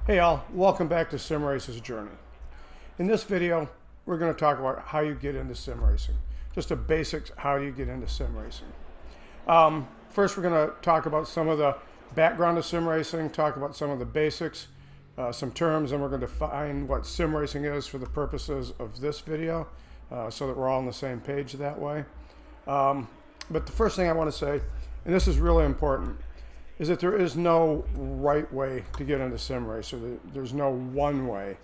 Hey all, welcome back to Sim Race's Journey. In this video, we're going to talk about how you get into sim racing. Just the basics, how do you get into sim racing. First, we're going to talk about some of the background of sim racing, talk about some of the basics, some terms, and we're going to define what sim racing is for the purposes of this video, so that we're all on the same page that way. But the first thing I want to say, and this is really important, is that there is no right way to get into sim racer. There's no one way.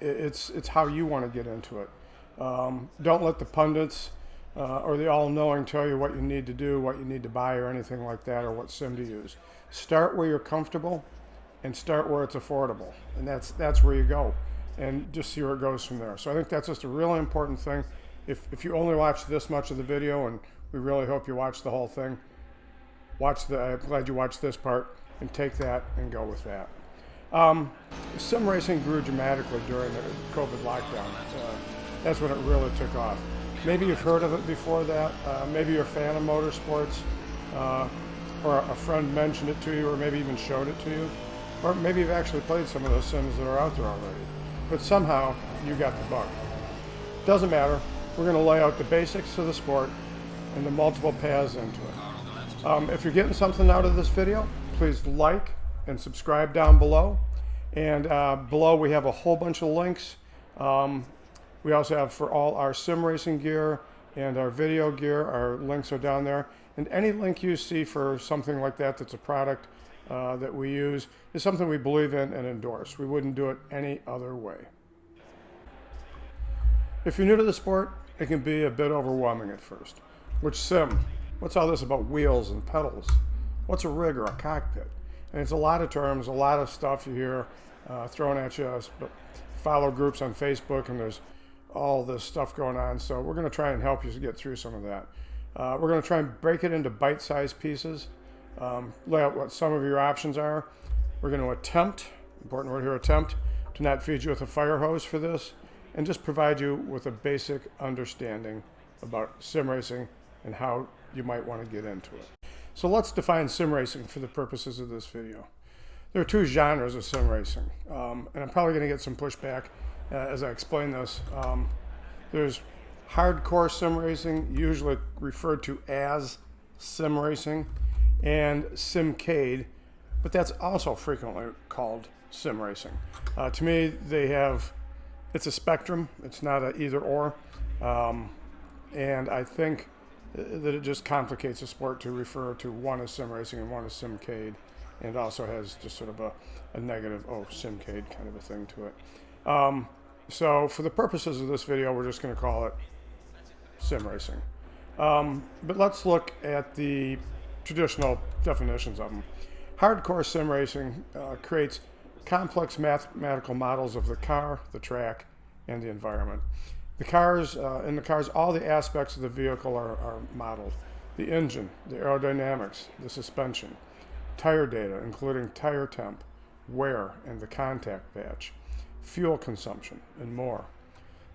It's how you want to get into it. Don't let the pundits or the all-knowing tell you what you need to do, what you need to buy, or anything like that, or what sim to use. Start where you're comfortable, and start where it's affordable, and that's where you go, and just see where it goes from there. So I think that's just a really important thing. If you only watch this much of the video, and we really hope you watch the whole thing, I'm glad you watched this part, and take that and go with that. Sim racing grew dramatically during the COVID lockdown. That's when it really took off. Maybe you've heard of it before that. Maybe you're a fan of motorsports, or a friend mentioned it to you, or maybe even showed it to you, or maybe you've actually played some of those sims that are out there already. But somehow you got the bug. Doesn't matter. We're going to lay out the basics of the sport and the multiple paths into it. If you're getting something out of this video, please like and subscribe down below. And below we have a whole bunch of links. We also have for all our sim racing gear and our video gear. Our links are down there. And any link you see for something like that that's a product that we use is something we believe in and endorse. We wouldn't do it any other way. If you're new to the sport, it can be a bit overwhelming at first. Which sim? What's all this about wheels and pedals? What's a rig or a cockpit? And it's a lot of terms, a lot of stuff you hear thrown at you. But follow groups on Facebook, and there's all this stuff going on. So we're going to try and help you get through some of that. We're going to try and break it into bite-sized pieces, lay out what some of your options are. We're going to attempt, important word here, attempt, to not feed you with a fire hose for this, and just provide you with a basic understanding about sim racing and how you might want to get into it. So let's define sim racing for the purposes of this video. There are two genres of sim racing, and I'm probably going to get some pushback as I explain this. There's hardcore sim racing, usually referred to as sim racing, and SimCade, but that's also frequently called sim racing. To me, it's a spectrum. It's not an either or, and I think that it just complicates the sport to refer to one as sim racing and one as SimCade, and also has just sort of a negative, oh, SimCade kind of a thing to it. So for the purposes of this video, we're just going to call it sim racing. But let's look at the traditional definitions of them. Hardcore sim racing creates complex mathematical models of the car, the track, and the environment. In the cars, all the aspects of the vehicle are modeled. The engine, the aerodynamics, the suspension, tire data, including tire temp, wear, and the contact patch, fuel consumption, and more.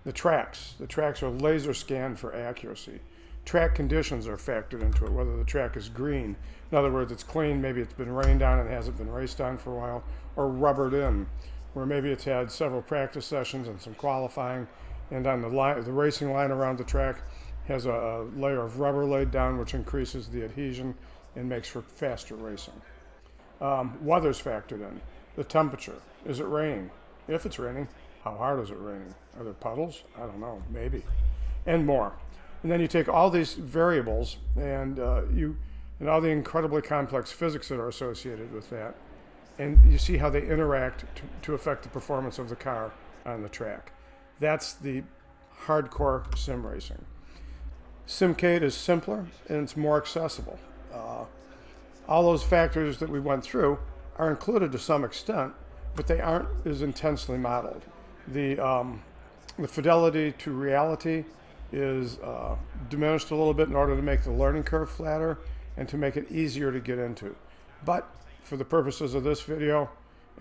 The tracks are laser scanned for accuracy. Track conditions are factored into it, whether the track is green, in other words, it's clean, maybe it's been rained on and hasn't been raced on for a while, or rubbered in, where maybe it's had several practice sessions and some qualifying, and on the racing line around the track has a layer of rubber laid down, which increases the adhesion and makes for faster racing. Weather's factored in. The temperature. Is it raining? If it's raining, how hard is it raining? Are there puddles? I don't know, maybe. And more. And then you take all these variables and all the incredibly complex physics that are associated with that, and you see how they interact to affect the performance of the car on the track. That's the hardcore sim racing. SimCade is simpler and it's more accessible. All those factors that we went through are included to some extent, but they aren't as intensely modeled. The fidelity to reality is diminished a little bit in order to make the learning curve flatter and to make it easier to get into. But for the purposes of this video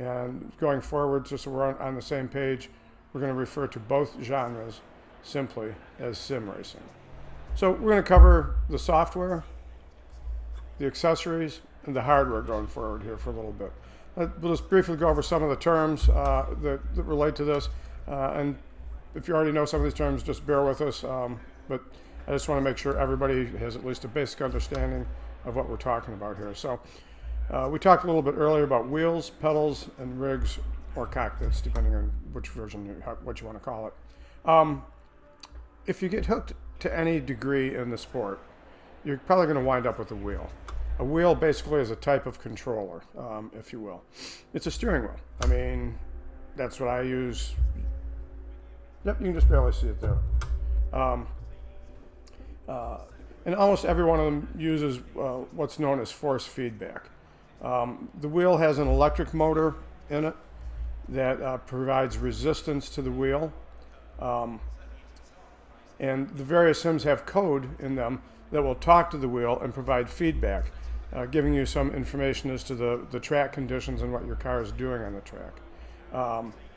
and going forward, just so we're on the same page, we're going to refer to both genres simply as sim racing. So we're going to cover the software, the accessories, and the hardware going forward here for a little bit. We'll just briefly go over some of the terms that relate to this. And if you already know some of these terms, just bear with us. But I just want to make sure everybody has at least a basic understanding of what we're talking about here. So we talked a little bit earlier about wheels, pedals, and rigs or cockpits, depending on which version, what you want to call it. If you get hooked to any degree in the sport, you're probably going to wind up with a wheel. A wheel basically is a type of controller, if you will. It's a steering wheel. I mean, that's what I use. Yep, you can just barely see it there. And almost every one of them uses what's known as force feedback. The wheel has an electric motor in it that provides resistance to the wheel. And the various sims have code in them that will talk to the wheel and provide feedback, giving you some information as to the track conditions and what your car is doing on the track.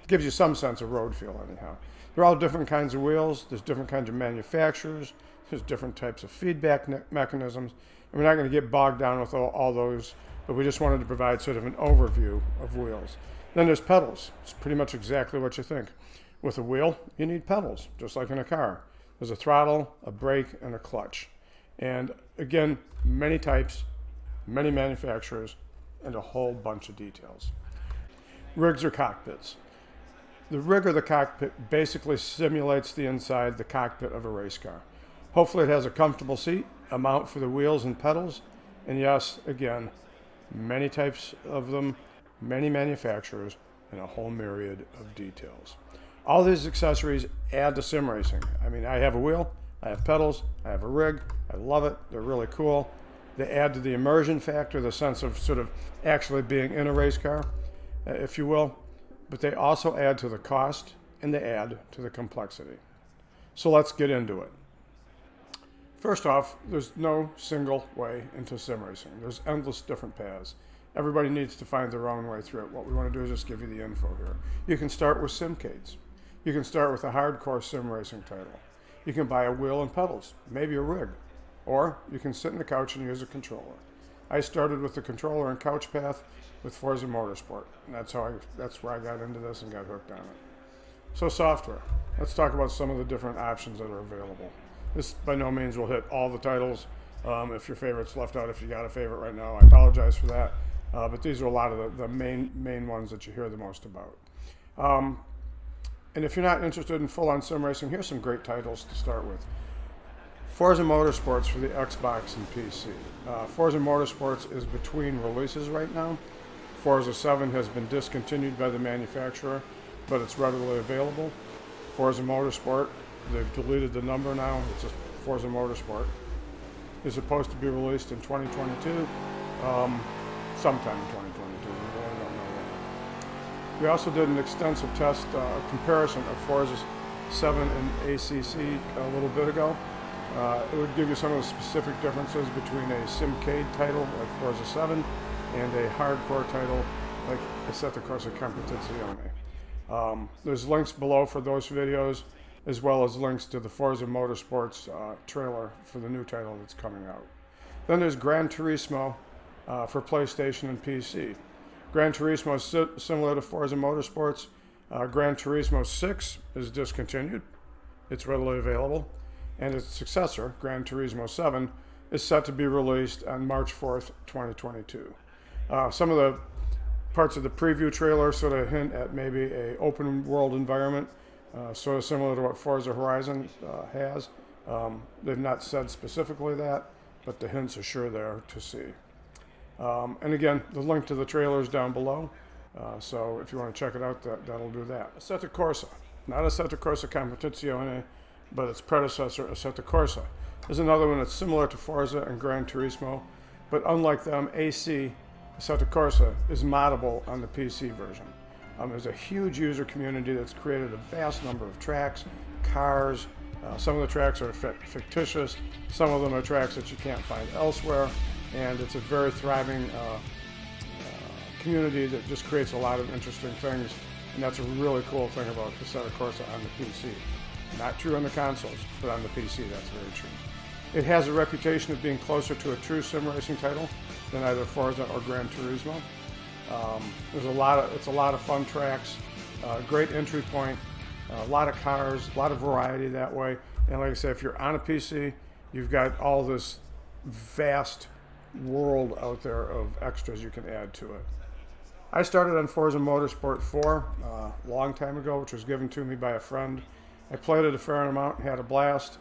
Gives you some sense of road feel anyhow. There are all different kinds of wheels. There's different kinds of manufacturers. There's different types of feedback mechanisms. And we're not going to get bogged down with all those, but we just wanted to provide sort of an overview of wheels. Then there's pedals. It's pretty much exactly what you think. With a wheel, you need pedals, just like in a car. There's a throttle, a brake, and a clutch. And again, many types, many manufacturers, and a whole bunch of details. Rigs or cockpits. The rig or the cockpit basically simulates the inside the cockpit of a race car. Hopefully it has a comfortable seat, a mount for the wheels and pedals, and yes, again, many types of them, many manufacturers, and a whole myriad of details. All these accessories add to sim racing. I mean, I have a wheel, I have pedals, I have a rig, I love it, they're really cool. They add to the immersion factor, the sense of sort of actually being in a race car, if you will. But they also add to the cost and they add to the complexity. So let's get into it. First off, there's no single way into sim racing. There's endless different paths. Everybody needs to find their own way through it. What we want to do is just give you the info here. You can start with SimCades. You can start with a hardcore sim racing title. You can buy a wheel and pedals, maybe a rig, or you can sit on the couch and use a controller. I started with the controller and couch path with Forza Motorsport, and that's where I got into this and got hooked on it. So software. Let's talk about some of the different options that are available. This by no means will hit all the titles. If your favorite's left out, if you got a favorite right now, I apologize for that. But these are a lot of the main ones that you hear the most about. And if you're not interested in full-on sim racing, here's some great titles to start with. Forza Motorsports for the Xbox and PC. Forza Motorsports is between releases right now. Forza 7 has been discontinued by the manufacturer, but it's readily available. Forza Motorsport, they've deleted the number now, it's just Forza Motorsport, is supposed to be released in 2022, sometime in 2022, we really don't know when. We also did an extensive test comparison of Forza 7 and ACC a little bit ago. It would give you some of the specific differences between a SimCade title like Forza 7 and a hardcore title like Acetic Corsa Competizione. There's links below for those videos, as well as links to the Forza Motorsports trailer for the new title that's coming out. Then there's Gran Turismo for PlayStation and PC. Gran Turismo is similar to Forza Motorsports. Gran Turismo 6 is discontinued. It's readily available. And its successor, Gran Turismo 7, is set to be released on March 4th, 2022. Some of the parts of the preview trailer sort of hint at maybe an open world environment, sort of similar to what Forza Horizon has. They've not said specifically that, but the hints are sure there to see. And again, the link to the trailer is down below, so if you want to check it out, that'll do that. Acetic Corsa, not Acetic Corsa Competizione, but its predecessor, Acetic Corsa, is another one that's similar to Forza and Gran Turismo, but unlike them, AC, Acetic Corsa, is moddable on the PC version. There's a huge user community that's created a vast number of tracks, cars. Some of the tracks are fictitious, some of them are tracks that you can't find elsewhere, and it's a very thriving community that just creates a lot of interesting things, and that's a really cool thing about Acetic Corsa on the PC. Not true on the consoles, but on the PC that's very true. It has a reputation of being closer to a true sim racing title than either Forza or Gran Turismo. It's a lot of fun tracks, great entry point, a lot of cars, a lot of variety that way. And like I said, if you're on a PC, you've got all this vast world out there of extras you can add to it. I started on Forza Motorsport 4 a long time ago, which was given to me by a friend. I played it a fair amount, had a blast.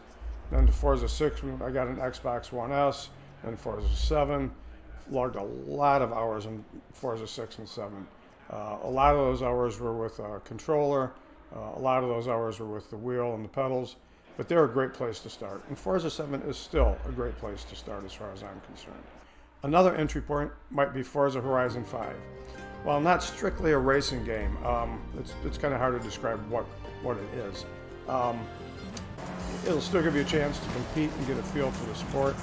Then to Forza 6, I got an Xbox One S, then Forza 7. Logged a lot of hours in Forza 6 and 7. A lot of those hours were with a controller. A lot of those hours were with the wheel and the pedals. But they're a great place to start. And Forza 7 is still a great place to start as far as I'm concerned. Another entry point might be Forza Horizon 5. While not strictly a racing game, it's kind of hard to describe what it is. It'll still give you a chance to compete and get a feel for the sport.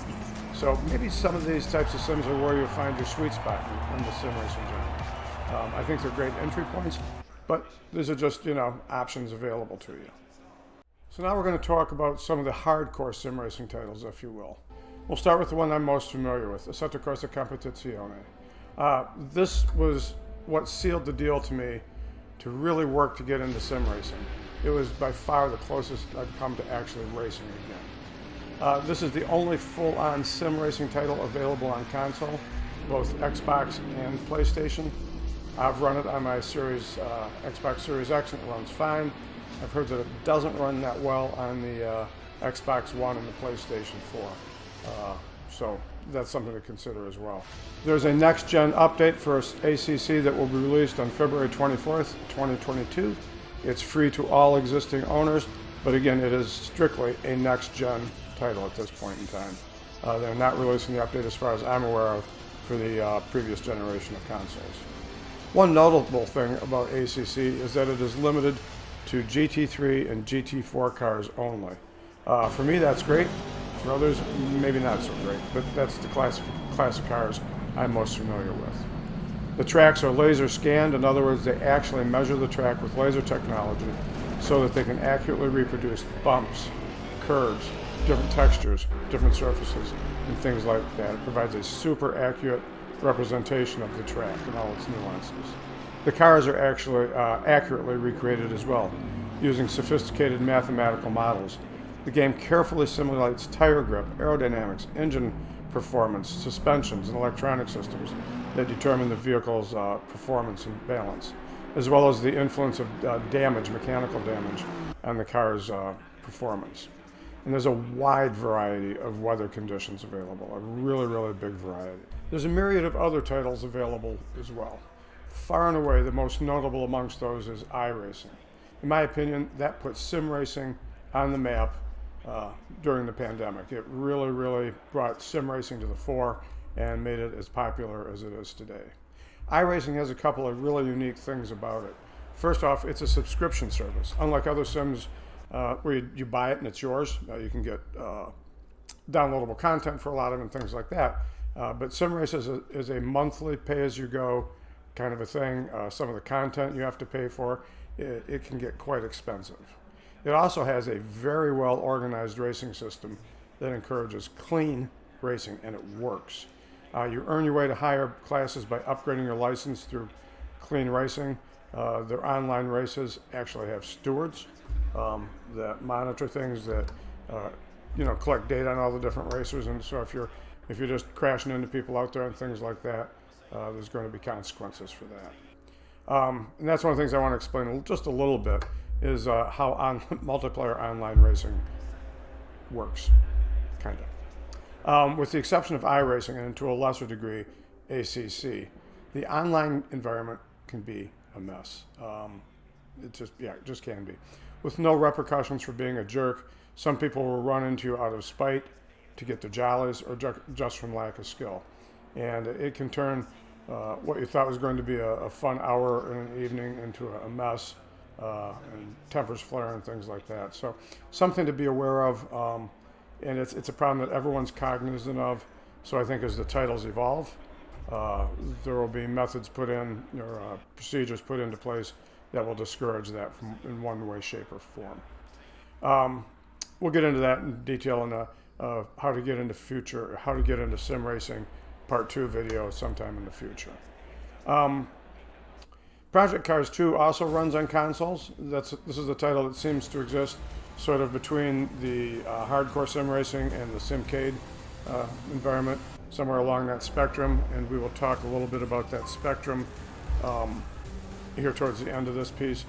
So maybe some of these types of sims are where you'll find your sweet spot in the sim racing genre. I think they're great entry points, but these are just, options available to you. So now we're going to talk about some of the hardcore sim racing titles, if you will. We'll start with the one I'm most familiar with, Acetic Corsa Competizione. This was what sealed the deal to me to really work to get into sim racing. It was by far the closest I've come to actually racing again. This is the only full-on sim racing title available on console, both Xbox and PlayStation. I've run it on my Xbox Series X and it runs fine. I've heard that it doesn't run that well on the Xbox One and the PlayStation 4. So that's something to consider as well. There's a next-gen update for ACC that will be released on February 24th, 2022. It's free to all existing owners, but again, it is strictly a next-gen title at this point in time. They're not releasing the update as far as I'm aware of for the previous generation of consoles. One notable thing about ACC is that it is limited to GT3 and GT4 cars only. For me, that's great. For others, maybe not so great, but that's the class of cars I'm most familiar with. The tracks are laser scanned. In other words, they actually measure the track with laser technology so that they can accurately reproduce bumps, curves, different textures, different surfaces, and things like that. It provides a super accurate representation of the track and all its nuances. The cars are actually accurately recreated as well, using sophisticated mathematical models. The game carefully simulates tire grip, aerodynamics, engine performance, suspensions, and electronic systems that determine the vehicle's performance and balance, as well as the influence of mechanical damage, on the car's performance. And there's a wide variety of weather conditions available, a really, really big variety. There's a myriad of other titles available as well. Far and away, the most notable amongst those is iRacing. In my opinion, that puts sim racing on the map during the pandemic. It really, really brought sim racing to the fore and made it as popular as it is today. iRacing has a couple of really unique things about it. First off, it's a subscription service. Unlike other sims where you buy it and it's yours, you can get downloadable content for a lot of it and things like that. But SimRace is a monthly pay-as-you-go kind of a thing. Some of the content you have to pay for, it can get quite expensive. It also has a very well-organized racing system that encourages clean racing, and it works. You earn your way to higher classes by upgrading your license through clean racing. Their online races actually have stewards that monitor things, that collect data on all the different racers, and so if you're just crashing into people out there and things like that, there's going to be consequences for that. And that's one of the things I want to explain just a little bit, is how multiplayer online racing works, kind of. With the exception of iRacing and to a lesser degree ACC, the online environment can be a mess. It just can be. With no repercussions for being a jerk, some people will run into you out of spite to get their jollies or just from lack of skill. And it can turn what you thought was going to be a fun hour in an evening into a mess, and tempers flare and things like that. So something to be aware of, and it's a problem that everyone's cognizant of. So I think as the titles evolve, there will be methods put in, or procedures put into place that will discourage that in one way, shape, or form. We'll get into that in detail in how to get into sim racing part 2 video sometime in the future. Project Cars 2 also runs on consoles. This is a title that seems to exist sort of between the hardcore sim racing and the SimCade environment, somewhere along that spectrum, and we will talk a little bit about that spectrum here towards the end of this piece.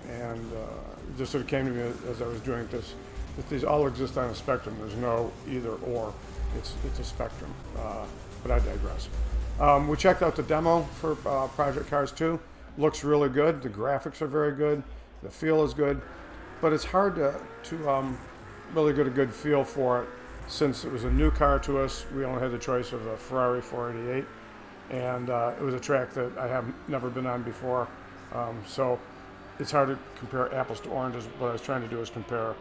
It just sort of came to me as I was doing this, that these all exist on a spectrum. There's no either or. It's a spectrum, but I digress. We checked out the demo for Project Cars 2. Looks really good. The graphics are very good. The feel is good, but it's hard to really get a good feel for it since it was a new car to us. We only had the choice of a Ferrari 488, and it was a track that I have never been on before. So it's hard to compare apples to oranges. What I was trying to do is compare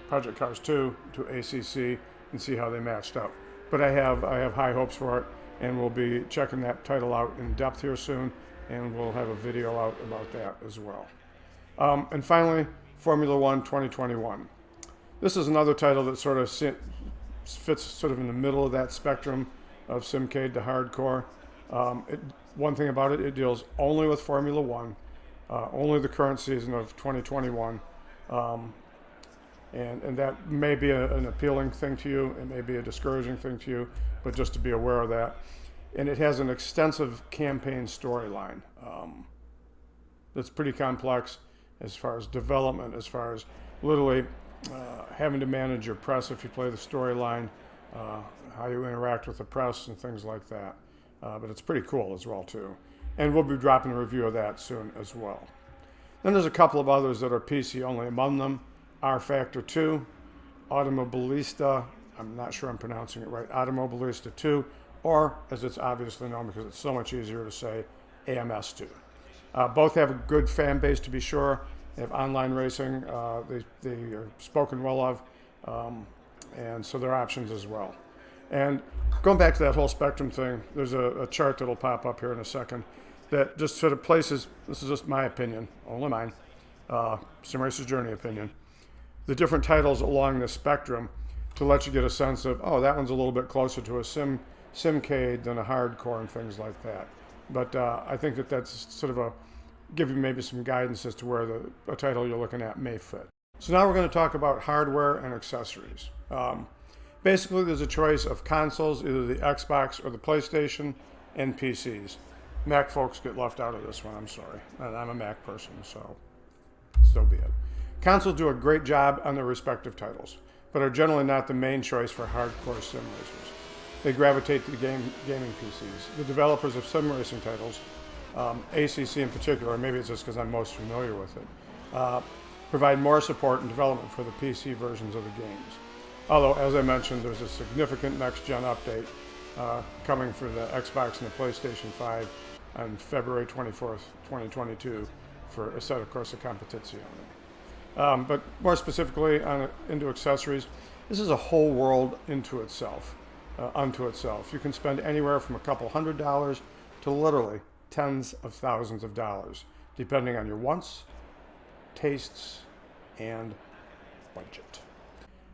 Project Cars 2 to ACC and see how they matched up. But I have high hopes for it, and we'll be checking that title out in depth here soon, and we'll have a video out about that as well. And finally, Formula One 2021. This is another title that sort of fits sort of in the middle of that spectrum of SimCade to hardcore. One thing about it, it deals only with Formula One, only the current season of 2021. And that may be an appealing thing to you. It may be a discouraging thing to you, but just to be aware of that. And it has an extensive campaign storyline that's pretty complex as far as development, as far as literally having to manage your press if you play the storyline, how you interact with the press and things like that. But it's pretty cool as well, too. And we'll be dropping a review of that soon as well. Then there's a couple of others that are PC only. Among them, R Factor 2, Automobilista, I'm not sure I'm pronouncing it right, Automobilista 2, or as it's obviously known because it's so much easier to say, AMS2. Both have a good fan base, to be sure. They have online racing. They are spoken well of, and so there are options as well. And going back to that whole spectrum thing, there's a chart that'll pop up here in a second that just sort of places, this is just my opinion, only mine, Sim Racer's Journey opinion, the different titles along the spectrum to let you get a sense of, oh, that one's a little bit closer to a SimCade than a hardcore and things like that. But I think that's sort of give you maybe some guidance as to where a title you're looking at may fit. So now we're going to talk about hardware and accessories. Basically, there's a choice of consoles, either the Xbox or the PlayStation, and PCs. Mac folks get left out of this one, I'm sorry. And I'm a Mac person, so be it. Consoles do a great job on their respective titles, but are generally not the main choice for hardcore sim racers. They gravitate to gaming PCs. The developers of sim racing titles, ACC in particular, maybe it's just because I'm most familiar with it, provide more support and development for the PC versions of the games. Although, as I mentioned, there's a significant next-gen update coming for the Xbox and the PlayStation 5 on February 24th, 2022 for Acetic Corsa Competizione. But more specifically into accessories, this is a whole world unto itself. You can spend anywhere from a couple $100 to literally tens of thousands of dollars, depending on your wants, tastes, and budget.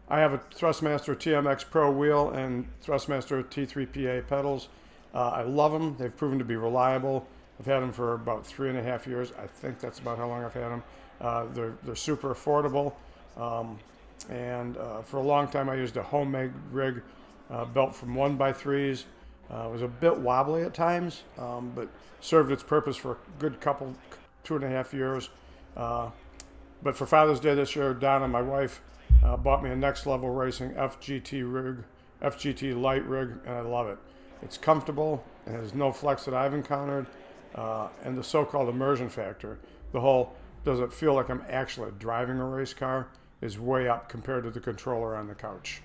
I have a Thrustmaster TMX Pro wheel and Thrustmaster T3PA pedals. I love them. They've proven to be reliable. I've had them for about 3.5 years. I think that's about how long I've had them. They're super affordable. And for a long time, I used a homemade rig built from 1x3s. It was a bit wobbly at times, but served its purpose for a good 2.5 years. But for Father's Day this year, Donna, my wife, bought me a Next Level Racing FGT light rig, and I love it. It's comfortable, it has no flex that I've encountered, and the so-called immersion factor, the whole does it feel like I'm actually driving a race car, is way up compared to the controller on the couch.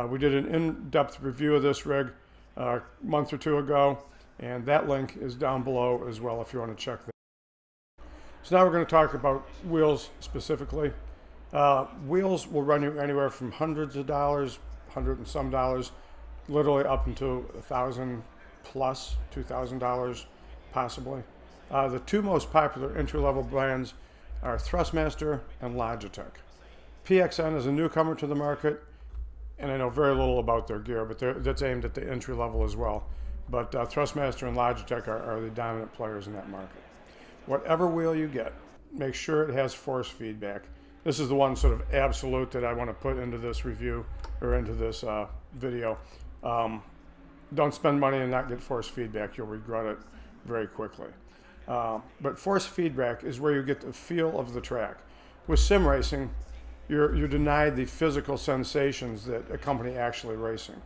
We did an in-depth review of this rig a month or two ago, and that link is down below as well if you want to check that. So now we're going to talk about wheels specifically. Wheels will run you anywhere from hundreds of dollars, $100 and some dollars, literally up into $1,000 plus, $2,000 possibly. The two most popular entry-level brands are Thrustmaster and Logitech. PXN is a newcomer to the market, and I know very little about their gear, but that's aimed at the entry level as well. but Thrustmaster and Logitech are the dominant players in that market. Whatever wheel you get, make sure it has force feedback. This is the one sort of absolute that I want to put into this review or into this video. Don't spend money and not get force feedback. You'll regret it very quickly. But force feedback is where you get the feel of the track. With sim racing, you're denied the physical sensations that accompany actual racing.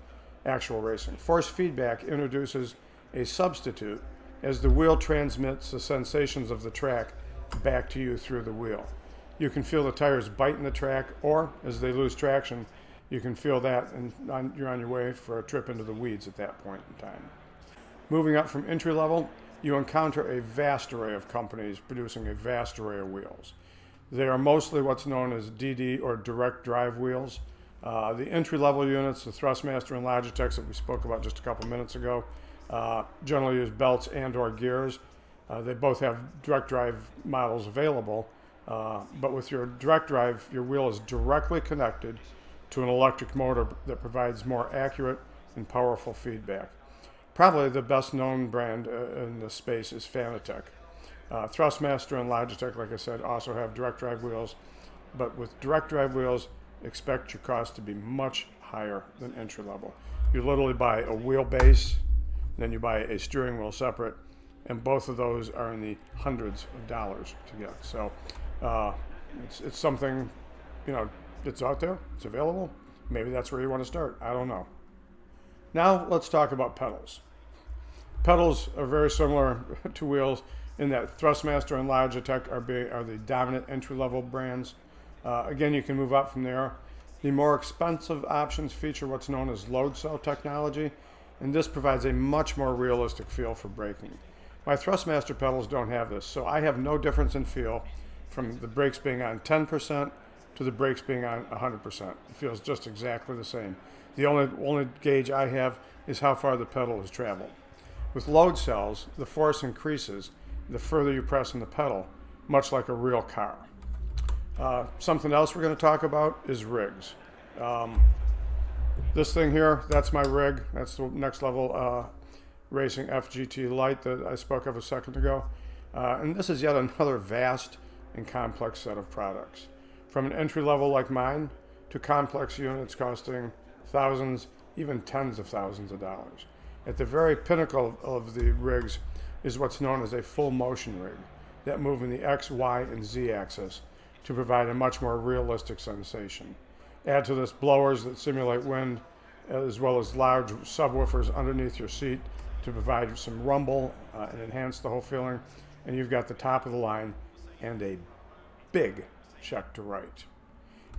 Force feedback introduces a substitute as the wheel transmits the sensations of the track back to you through the wheel. You can feel the tires bite in the track, or as they lose traction, you can feel that and you're on your way for a trip into the weeds at that point in time. Moving up from entry level, you encounter a vast array of companies producing a vast array of wheels. They are mostly what's known as DD or direct drive wheels. The entry level units, the Thrustmaster and Logitechs that we spoke about just a couple minutes ago, generally use belts and or gears. They both have direct drive models available, but with your direct drive, your wheel is directly connected to an electric motor that provides more accurate and powerful feedback. Probably the best known brand in this space is Fanatec. Thrustmaster and Logitech, like I said, also have direct drive wheels, but with direct drive wheels, expect your cost to be much higher than entry level. You literally buy a wheelbase, then you buy a steering wheel separate, and both of those are in the hundreds of dollars to get. So it's something, it's out there, it's available. Maybe that's where you want to start. I don't know. Now let's talk about pedals. Pedals are very similar to wheels in that Thrustmaster and Logitech are the dominant entry-level brands. Again, you can move up from there. The more expensive options feature what's known as load cell technology, and this provides a much more realistic feel for braking. My Thrustmaster pedals don't have this, so I have no difference in feel from the brakes being on 10% to the brakes being on 100%. It feels just exactly the same. The only gauge I have is how far the pedal has traveled. With load cells, the force increases the further you press on the pedal, much like a real car. Something else we're going to talk about is rigs. This thing here, that's my rig. That's the next level racing FGT Lite that I spoke of a second ago. And this is yet another vast and complex set of products. From an entry level like mine to complex units costing thousands, even tens of thousands of dollars. At the very pinnacle of the rigs is what's known as a full motion rig that move in the X, Y, and Z axis to provide a much more realistic sensation. Add to this blowers that simulate wind, as well as large subwoofers underneath your seat to provide some rumble and enhance the whole feeling, and you've got the top of the line and a big check to write.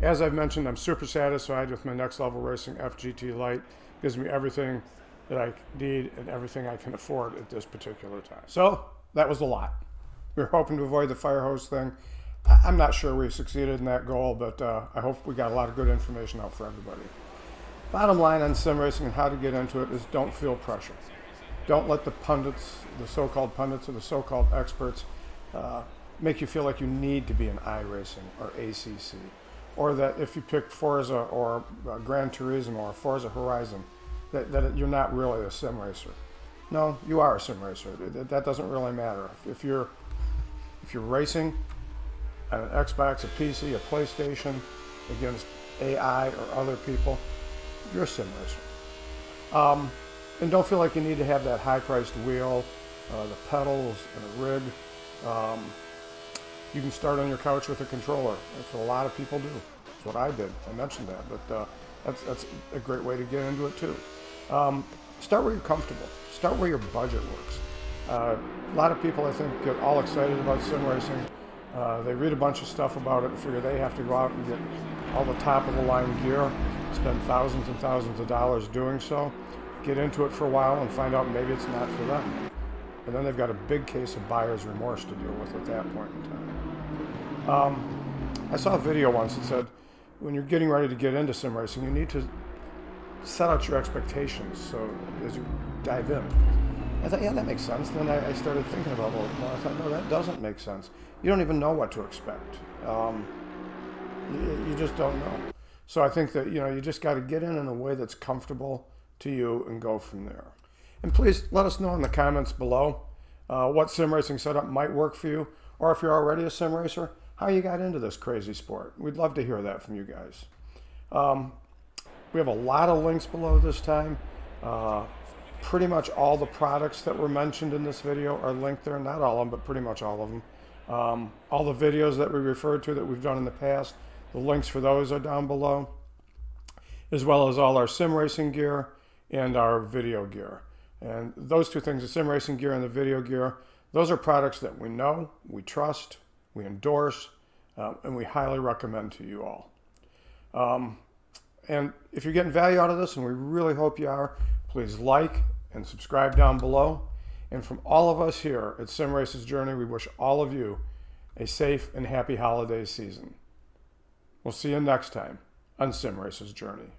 As I've mentioned, I'm super satisfied with my next level racing FGT Lite. It gives me everything that I need and everything I can afford at this particular time. So that was a lot. We were hoping to avoid the fire hose thing. I'm not sure we succeeded in that goal, but I hope we got a lot of good information out for everybody. Bottom line on sim racing and how to get into it is don't feel pressure. Don't let the pundits, the so-called pundits or the so-called experts make you feel like you need to be in iRacing or ACC, or that if you pick Forza or Gran Turismo or Forza Horizon, that you're not really a sim racer. No, you are a sim racer. That doesn't really matter. If you're racing on an Xbox, a PC, a PlayStation against AI or other people, you're a sim racer. And don't feel like you need to have that high-priced wheel, the pedals, and a rig. You can start on your couch with a controller. That's what a lot of people do. That's what I did. I mentioned that, but that's a great way to get into it too. Start where you're comfortable. Start where your budget works. A lot of people, I think, get all excited about sim racing. They read a bunch of stuff about it and figure they have to go out and get all the top-of-the-line gear, spend thousands and thousands of dollars doing so, get into it for a while and find out maybe it's not for them. And then they've got a big case of buyer's remorse to deal with at that point in time. I saw a video once that said, when you're getting ready to get into sim racing, you need to set out your expectations so as you dive in. I thought, yeah, that makes sense. Then I started thinking about, well, I thought, no, that doesn't make sense. You don't even know what to expect. You just don't know. So I think that, you just got to get in a way that's comfortable to you and go from there. And please let us know in the comments below what sim racing setup might work for you, or if you're already a sim racer, how you got into this crazy sport. We'd love to hear that from you guys. We have a lot of links below this time. Pretty much all the products that were mentioned in this video are linked there. Not all of them, but pretty much all of them. All the videos that we referred to that we've done in the past, the links for those are down below, as well as all our sim racing gear and our video gear. And those two things, the sim racing gear and the video gear, those are products that we know, we trust, we endorse, and we highly recommend to you all. And if you're getting value out of this, and we really hope you are, please like and subscribe down below. And from all of us here at Sim Racer's Journey, we wish all of you a safe and happy holiday season. We'll see you next time on Sim Racer's Journey.